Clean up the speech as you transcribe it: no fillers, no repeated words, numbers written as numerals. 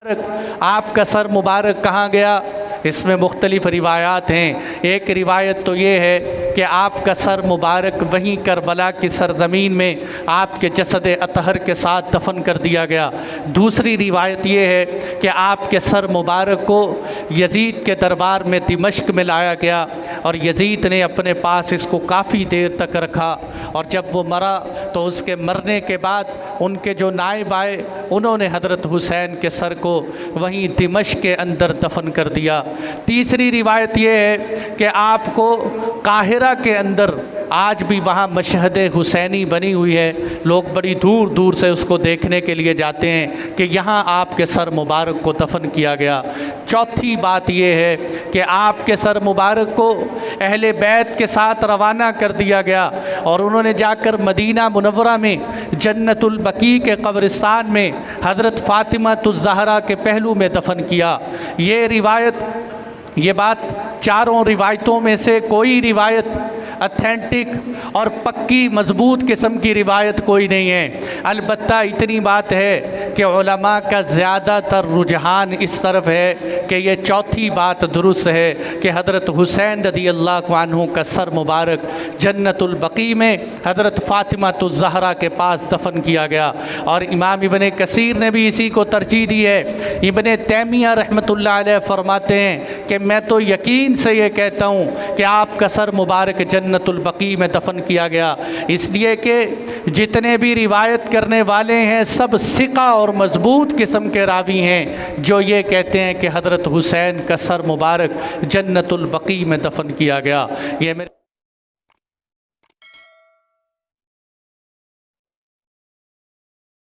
آپ کا سر مبارک کہاں گیا؟ اس میں مختلف روایات ہیں۔ ایک روایت تو یہ ہے کہ آپ کا سر مبارک وہیں کربلا کی سرزمین میں آپ کے جسد اطہر کے ساتھ دفن کر دیا گیا۔ دوسری روایت یہ ہے کہ آپ کے سر مبارک کو یزید کے دربار میں دمشق میں لایا گیا اور یزید نے اپنے پاس اس کو کافی دیر تک رکھا، اور جب وہ مرا تو اس کے مرنے کے بعد ان کے جو نائب آئے انہوں نے حضرت حسین کے سر کو وہیں دمشق کے اندر دفن کر دیا۔ تیسری روایت یہ ہے کہ آپ کو قاہرہ کے اندر آج بھی وہاں مشہد حسینی بنی ہوئی ہے، لوگ بڑی دور دور سے اس کو دیکھنے کے لیے جاتے ہیں کہ یہاں آپ کے سر مبارک کو دفن کیا گیا۔ چوتھی بات یہ ہے کہ آپ کے سر مبارک کو اہل بیت کے ساتھ روانہ کر دیا گیا اور انہوں نے جا کر مدینہ منورہ میں جنت البقیع کے قبرستان میں حضرت فاطمہ الزہرا کے پہلو میں دفن کیا۔ یہ بات چاروں روایتوں میں سے کوئی روایت اتھینٹک اور پکی مضبوط قسم کی روایت کوئی نہیں ہے۔ البتہ اتنی بات ہے کہ علماء کا زیادہ تر رجحان اس طرف ہے کہ یہ چوتھی بات درست ہے کہ حضرت حسین رضی اللہ عنہ کا سر مبارک جنت البقیع میں حضرت فاطمہ الزہرا کے پاس دفن کیا گیا، اور امام ابن کثیر نے بھی اسی کو ترجیح دی ہے۔ ابن تیمیہ رحمۃ اللہ علیہ فرماتے ہیں کہ میں تو یقین سے یہ کہتا ہوں کہ آپ کا سر مبارک جنت البقیع میں دفن کیا گیا، اس لیے کہ جتنے بھی روایت کرنے والے ہیں سب ثقہ اور مضبوط قسم کے راوی ہیں جو یہ کہتے ہیں کہ حضرت حسین کا سر مبارک جنت البقیع میں دفن کیا گیا۔ یہ میرے